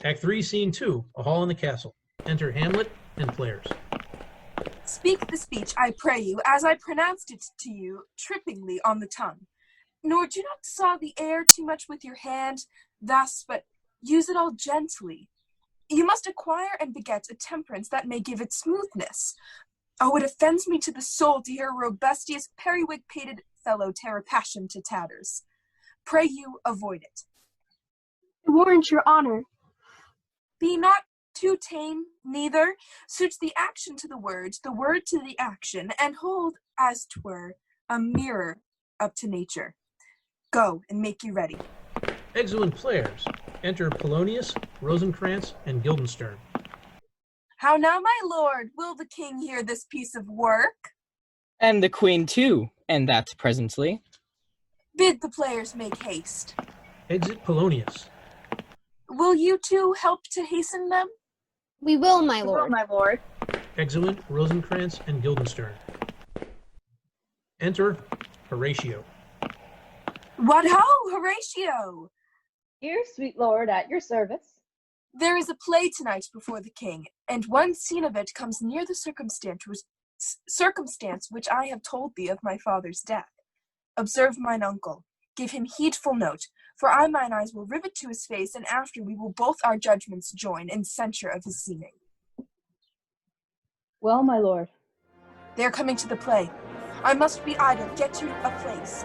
Act 3, Scene 2, a hall in the castle. Enter Hamlet and players. Speak the speech, I pray you, as I pronounced it to you, trippingly on the tongue. Nor do not saw the air too much with your hand, thus, but use it all gently. You must acquire and beget a temperance that may give it smoothness. Oh, it offends me to the soul to hear a robustious, periwig-pated fellow tear a passion to tatters. Pray you avoid it. I warrant your honor. Be not too tame, neither. Suit the action to the word to the action, and hold, as 'twere, a mirror up to nature. Go, and make you ready. Excellent players. Enter Polonius, Rosencrantz and Guildenstern. How now, my lord, will the king hear this piece of work? And the queen too, and that's presently. Bid the players make haste. Exit Polonius. Will you two help to hasten them? We will, my lord. my lord. Exeunt Rosencrantz and Guildenstern. Enter Horatio. What ho, Horatio! Here, sweet lord, at your service. There is a play tonight before the king, and one scene of it comes near the circumstance which I have told thee of my father's death. Observe mine uncle, give him heedful note, for I mine eyes will rivet to his face, and after we will both our judgments join in censure of his seeming. Well, my lord. They are coming to the play. I must be idle, get you a place.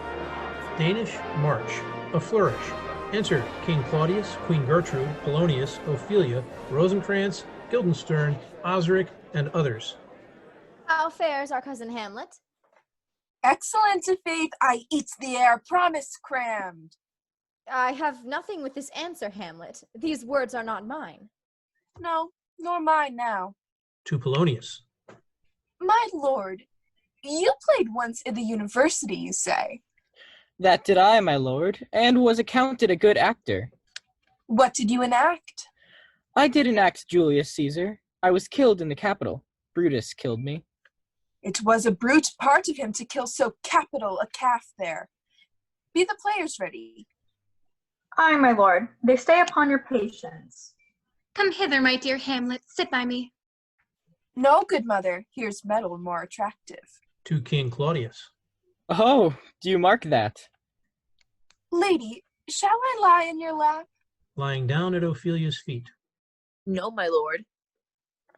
Danish March. A flourish. Enter King Claudius, Queen Gertrude, Polonius, Ophelia, Rosencrantz, Guildenstern, Osric, and others. How fares our cousin Hamlet? Excellent, to faith, I eat the air, promise crammed. I have nothing with this answer, Hamlet. These words are not mine. No, nor mine now. To Polonius. My lord, you played once in the university, you say? That did I, my lord, and was accounted a good actor. What did you enact? I did enact Julius Caesar. I was killed in the Capitol. Brutus killed me. It was a brute part of him to kill so capital a calf there. Be the players ready? Aye, my lord. They stay upon your patience. Come hither, my dear Hamlet, sit by me. No, good mother, here's metal more attractive. To King Claudius. Oh, do you mark that? Lady, shall I lie in your lap? Lying down at Ophelia's feet. No, my lord.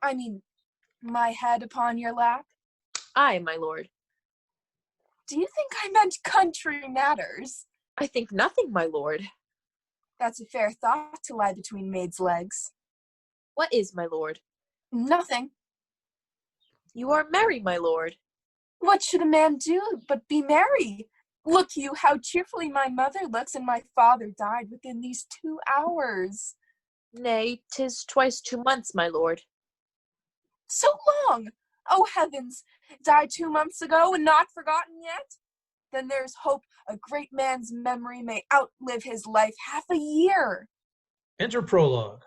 I mean, my head upon your lap? Aye, my lord. Do you think I meant country matters? I think nothing, my lord. That's a fair thought to lie between maids' legs. What is, my lord? Nothing. You are merry, my lord. What should a man do but be merry? Look you, how cheerfully my mother looks, and my father died within these 2 hours. Nay, 'tis twice 2 months, my lord. So long! Oh, heavens! Died 2 months ago and not forgotten yet? Then there's hope a great man's memory may outlive his life half a year. Enter Prologue.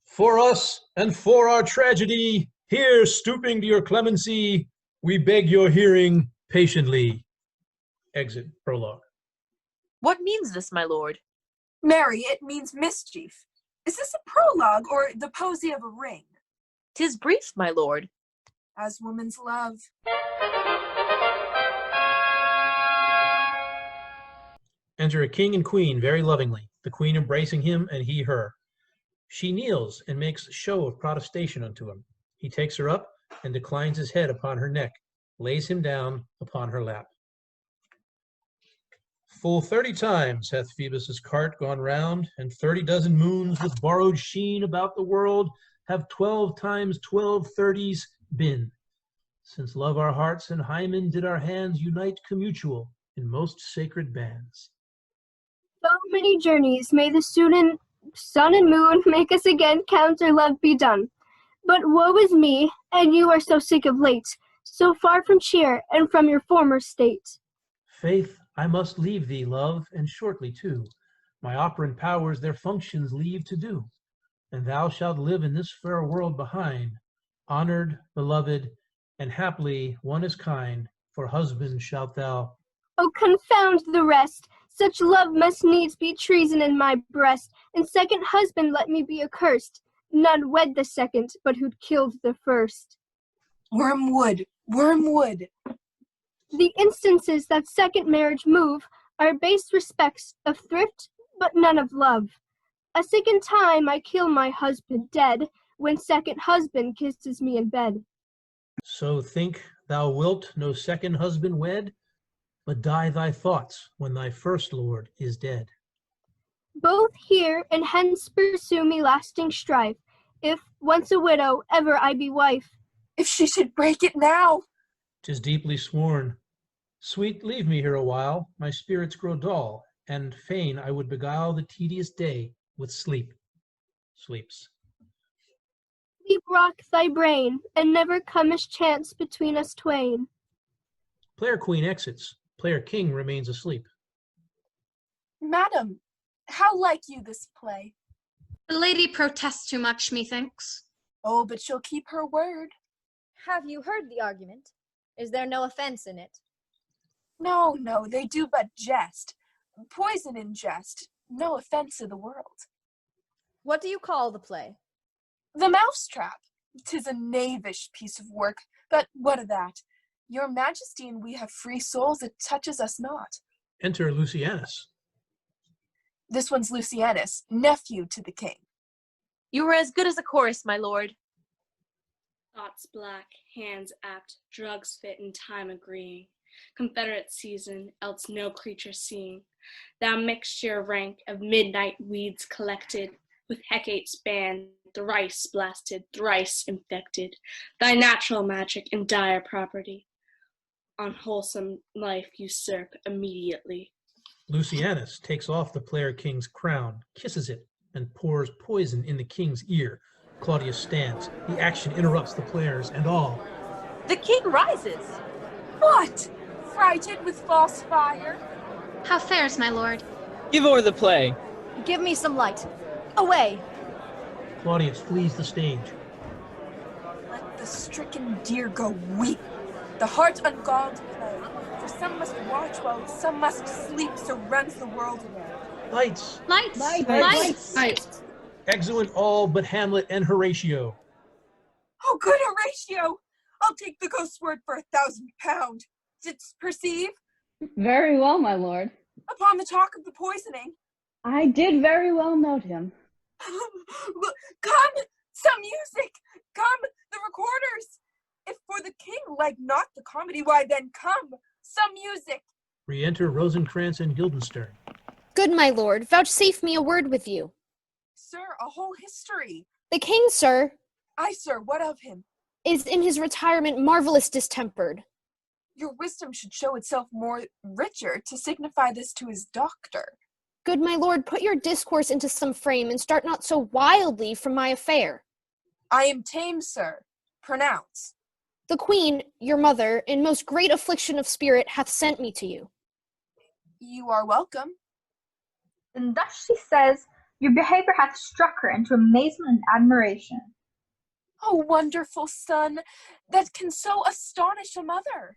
For us and for our tragedy, here stooping to your clemency, we beg your hearing patiently. Exit Prologue. What means this, my lord? Mary, it means mischief. Is this a prologue or the posy of a ring? 'Tis brief, my lord. As woman's love. Enter a king and queen very lovingly, the queen embracing him and he her. She kneels and makes show of protestation unto him. He takes her up and declines his head upon her neck, lays him down upon her lap. Full 30 times hath Phoebus' cart gone round, and 30 dozen moons with borrowed sheen about the world have 12 times 12 30s been, since love our hearts and Hymen did our hands unite commutual in most sacred bands. So many journeys may the student sun and moon make us again count our love be done. But woe is me, and you are so sick of late, so far from cheer and from your former state. Faith, I must leave thee, love, and shortly too. My operant powers their functions leave to do, and thou shalt live in this fair world behind, honored, beloved, and haply one as kind, for husband shalt thou. Oh, confound the rest! Such love must needs be treason in my breast, and second husband let me be accursed. None wed the second, but who'd killed the first. Wormwood, wormwood. The instances that second marriage move are base respects of thrift, but none of love. A second time I kill my husband dead, when second husband kisses me in bed. So think thou wilt no second husband wed, but die thy thoughts when thy first lord is dead. Both here and hence pursue me lasting strife, if, once a widow, ever I be wife. If she should break it now. 'Tis deeply sworn. Sweet, leave me here a while, my spirits grow dull, and fain I would beguile the tedious day with sleep. Sleeps. Sleep rock thy brain, and never comest chance between us twain. Player queen exits, player king remains asleep. Madam, how like you this play? The lady protests too much, methinks. Oh, but she'll keep her word. Have you heard the argument? Is there no offense in it? No, no, they do but jest. Poison in jest, no offense in the world. What do you call the play? The Mousetrap. 'Tis a knavish piece of work, but what of that? Your Majesty and we have free souls, it touches us not. Enter Lucianus. This one's Lucianus, nephew to the king. You were as good as a chorus, my lord. Thoughts black, hands apt, drugs fit in time agreeing. Confederate season, else no creature seeing. Thou mixture rank of midnight weeds collected, with Hecate's band, thrice blasted, thrice infected. Thy natural magic and dire property, on wholesome life usurp immediately. Lucianus takes off the player king's crown, kisses it, and pours poison in the king's ear. Claudius stands. The action interrupts the players and all. The king rises. What? Frighted with false fire? How fares, my lord? Give o'er the play. Give me some light. Away! Claudius flees the stage. Let the stricken deer go weep. The heart ungalled play. For some must watch while some must sleep, so runs the world away. Lights! Lights! Lights! Exeunt all but Hamlet and Horatio. Oh, good Horatio! I'll take the ghost's word for £1,000. Didst perceive? Very well, my lord. Upon the talk of the poisoning. I did very well note him. Come! Some music! Come! The recorders! If for the king like not the comedy, why then come! Some music! Re-enter Rosencrantz and Guildenstern. Good my lord, vouchsafe me a word with you. Sir, a whole history. The king, sir, Aye, sir, what of him? is in his retirement marvelous distempered. Your wisdom should show itself more richer to signify this to his doctor. Good my lord, put your discourse into some frame, and start not so wildly from my affair. I am tame, sir. Pronounce. The queen, your mother, in most great affliction of spirit, hath sent me to you. You are welcome. And thus she says, your behavior hath struck her into amazement and admiration. Oh, wonderful son, that can so astonish a mother.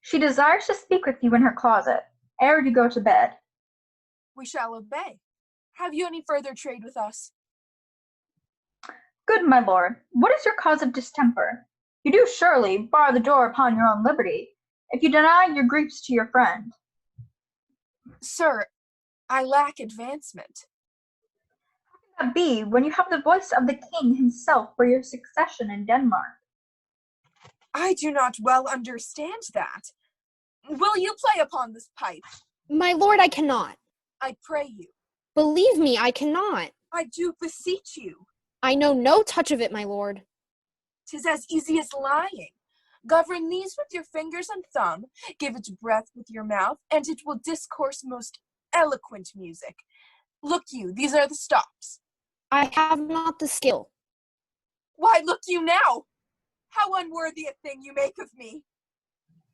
She desires to speak with you in her closet, ere you go to bed. We shall obey. Have you any further trade with us? Good my lord, what is your cause of distemper? You do surely bar the door upon your own liberty, if you deny your griefs to your friend. Sir, I lack advancement. How can that be, when you have the voice of the king himself for your succession in Denmark? I do not well understand that. Will you play upon this pipe? My lord, I cannot. I pray you. Believe me, I cannot. I do beseech you. I know no touch of it, my lord. 'Tis as easy as lying. Govern these with your fingers and thumb, give it breath with your mouth, and it will discourse most eloquent music. Look you, these are the stops. I have not the skill. Why, look you now! How unworthy a thing you make of me!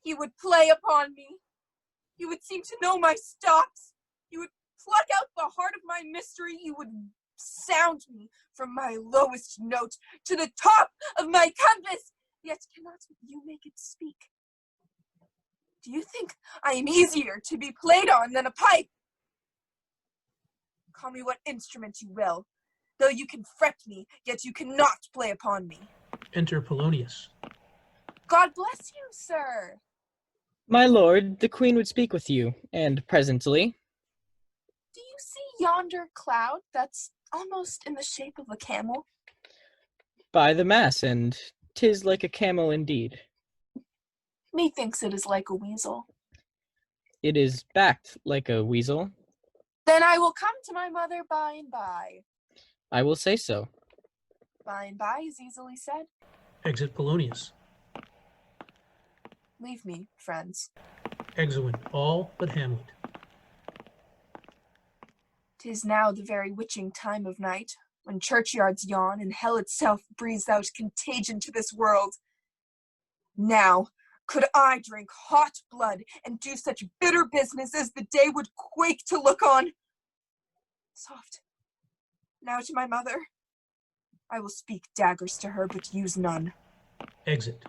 You would play upon me. You would seem to know my stops. You would pluck out the heart of my mystery. You would sound me from my lowest note to the top of my compass, yet cannot you make it speak. Do you think I am easier to be played on than a pipe? Call me what instrument you will. Though you can fret me, yet you cannot play upon me. Enter Polonius. God bless you, sir. My lord, the queen would speak with you, and presently. Do you see yonder cloud that's almost in the shape of a camel? By the mass, and 'tis like a camel indeed. Methinks it is like a weasel. It is backed like a weasel. Then I will come to my mother by and by. I will say so. By and by is easily said. Exit Polonius. Leave me, friends. Exeunt all but Hamlet. 'Tis now the very witching time of night, when churchyards yawn and hell itself breathes out contagion to this world. Now, could I drink hot blood and do such bitter business as the day would quake to look on? Soft. Now to my mother. I will speak daggers to her, but use none. Exit.